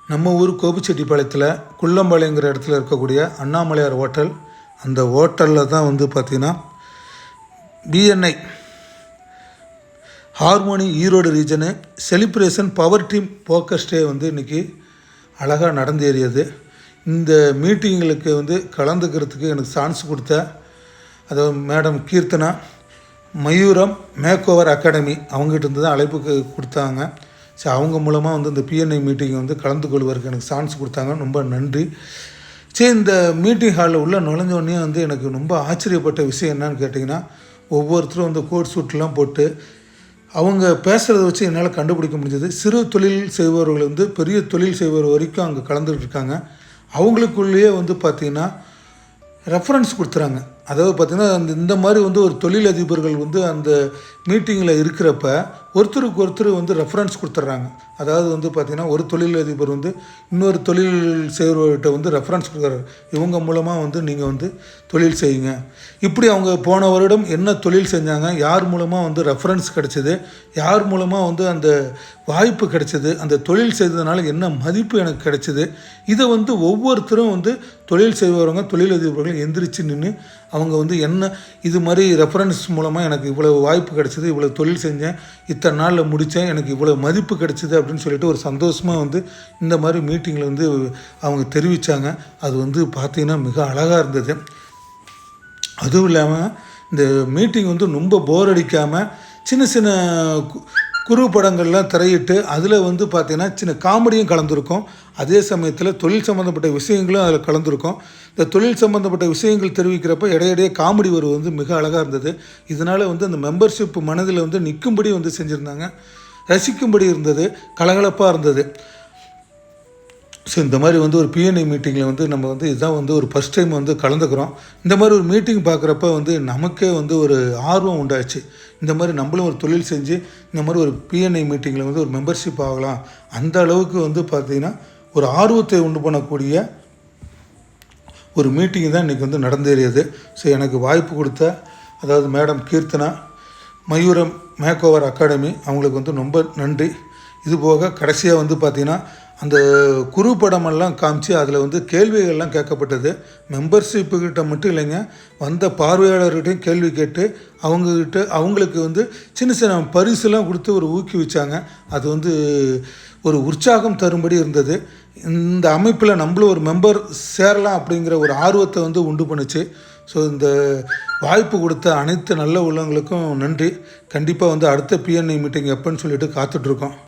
நம்ம ஊர் கோபிச்செட்டிப்பாளையத்தில் குள்ளம்பாளையங்கிற இடத்துல இருக்கக்கூடிய அண்ணாமலையார் ஹோட்டல். அந்த ஹோட்டலில் தான் வந்து பார்த்திங்கன்னா BNI harmony Erode region celebration power team focus day வந்து இன்றைக்கி அழகாக நடந்தேறியது. இந்த மீட்டிங்களுக்கு வந்து கலந்துக்கிறதுக்கு எனக்கு சான்ஸ் கொடுத்த அதாவது madam Keerthana மயூரம் make over academy அவங்ககிட்ட இருந்து தான் அழைப்பு கொடுத்தாங்க. சரி, அவங்க மூலமாக வந்து இந்த பிஎன்ஐ மீட்டிங் வந்து கலந்து கொள்வதற்கு எனக்கு சான்ஸ் கொடுத்தாங்க. ரொம்ப நன்றி. சரி, இந்த மீட்டிங் ஹாலில் உள்ள நுழைஞ்சோடனே வந்து எனக்கு ரொம்ப ஆச்சரியப்பட்ட விஷயம் என்னன்னு கேட்டிங்கன்னா, ஒவ்வொருத்தரும் வந்து கோட் சூட்லாம் போட்டு அவங்க பேசுகிறத வச்சு என்னால் கண்டுபிடிக்க முடிஞ்சது. சிறு தொழில் செய்பவர்கள் வந்து பெரிய தொழில் செய்பவர் வரைக்கும் அங்கே கலந்துகிட்டு இருக்காங்க. அவங்களுக்குள்ளேயே வந்து பார்த்திங்கன்னா ரெஃபரன்ஸ் கொடுத்துறாங்க. அதாவது பார்த்திங்கன்னா இந்த மாதிரி வந்து ஒரு தொழிலதிபர்கள் வந்து அந்த மீட்டிங்கில் இருக்கிறப்ப ஒருத்தருக்கு ஒருத்தர் வந்து ரெஃபரன்ஸ் கொடுத்துட்றாங்க. அதாவது வந்து பார்த்திங்கன்னா ஒரு தொழிலதிபர் வந்து இன்னொரு தொழில் செய்கிறவர்கிட்ட வந்து ரெஃபரன்ஸ் கொடுக்குறாரு. இவங்க மூலமாக வந்து நீங்கள் வந்து தொழில் செய்யுங்க. இப்படி அவங்க போன வருடம் என்ன தொழில் செஞ்சாங்க, யார் மூலமாக வந்து ரெஃபரன்ஸ் கிடச்சிது, யார் மூலமாக வந்து அந்த வாய்ப்பு கிடைச்சிது, அந்த தொழில் செய்ததுனால என்ன மதிப்பு எனக்கு கிடைச்சிது, இதை வந்து ஒவ்வொருத்தரும் வந்து தொழில் செய்பவங்க தொழிலதிபர்கள் எந்திரிச்சு நின்று அவங்க வந்து என்ன இது மாதிரி ரெஃபரன்ஸ் மூலமாக எனக்கு இவ்வளோ வாய்ப்பு கிடச்சிது, இவ்வளோ தொழில் செஞ்சேன், இத்தனை நாளில் முடித்தேன், எனக்கு இவ்வளோ மதிப்பு கிடச்சிது அப்படின்னு சொல்லிட்டு ஒரு சந்தோஷமாக வந்து இந்த மாதிரி மீட்டிங்கில் வந்து அவங்க தெரிவித்தாங்க. அது வந்து பார்த்திங்கன்னா மிக அழகாக இருந்தது. அதுவும் இல்லாமல் இந்த மீட்டிங் வந்து ரொம்ப போர் அடிக்காமல் சின்ன சின்ன குறுப்படங்கள்லாம் திரையிட்டு அதில் வந்து பார்த்திங்கன்னா சின்ன காமெடியும் கலந்துருக்கும். அதே சமயத்தில் தொழில் சம்மந்தப்பட்ட விஷயங்களும் அதில் கலந்துருக்கும். இந்த தொழில் சம்மந்தப்பட்ட விஷயங்கள் தெரிவிக்கிறப்ப இடையிடையே காமெடி வருவது வந்து மிக அழகாக இருந்தது. இதனால் வந்து அந்த மெம்பர்ஷிப் மனதில் வந்து நிற்கும்படி வந்து செஞ்சுருந்தாங்க. ரசிக்கும்படி இருந்தது, கலகலப்பாக இருந்தது. ஸோ இந்த மாதிரி வந்து ஒரு பிஎன்ஐ மீட்டிங்கில் வந்து நம்ம வந்து இதுதான் வந்து ஒரு ஃபஸ்ட் டைம் வந்து கலந்துக்கிறோம். இந்த மாதிரி ஒரு மீட்டிங் பார்க்குறப்ப வந்து நமக்கே வந்து ஒரு ஆர்வம் உண்டாச்சு. இந்த மாதிரி நம்மளும் ஒரு தொழில் செஞ்சு இந்த மாதிரி ஒரு பிஎன்ஐ மீட்டிங்கில் வந்து ஒரு மெம்பர்ஷிப் ஆகலாம். அந்த அளவுக்கு வந்து பார்த்திங்கன்னா ஒரு ஆர்வத்தை உண்டு பண்ணக்கூடிய ஒரு மீட்டிங் தான் இன்றைக்கி வந்து நடந்தேறியது. ஸோ எனக்கு வாய்ப்பு கொடுத்த அதாவது madam Keerthana மயூரம் make over academy அவங்களுக்கு வந்து ரொம்ப நன்றி. இதுபோக கடைசியாக வந்து பார்த்திங்கன்னா அந்த குறுப்படமெல்லாம் காமிச்சு அதில் வந்து கேள்விகள்லாம் கேட்கப்பட்டது. மெம்பர்ஷிப்புக்கிட்ட மட்டும் இல்லைங்க, வந்த பார்வையாளர்கிட்டையும் கேள்வி கேட்டு அவங்களுக்கு வந்து சின்ன சின்ன பரிசுலாம் கொடுத்து ஒரு ஊக்குவிச்சாங்க. அது வந்து ஒரு உற்சாகம் தரும்படி இருந்தது. இந்த அமைப்பில் நம்மளும் ஒரு மெம்பர் சேரலாம் அப்படிங்கிற ஒரு ஆர்வத்தை வந்து உண்டு பண்ணுச்சு. ஸோ இந்த வாய்ப்பு கொடுத்த அனைத்து நல்ல உள்ளவங்களுக்கும் நன்றி. கண்டிப்பாக வந்து அடுத்த பிஎன்ஐ மீட்டிங் எப்போன்னு சொல்லிட்டு காத்துட்ருக்கோம்.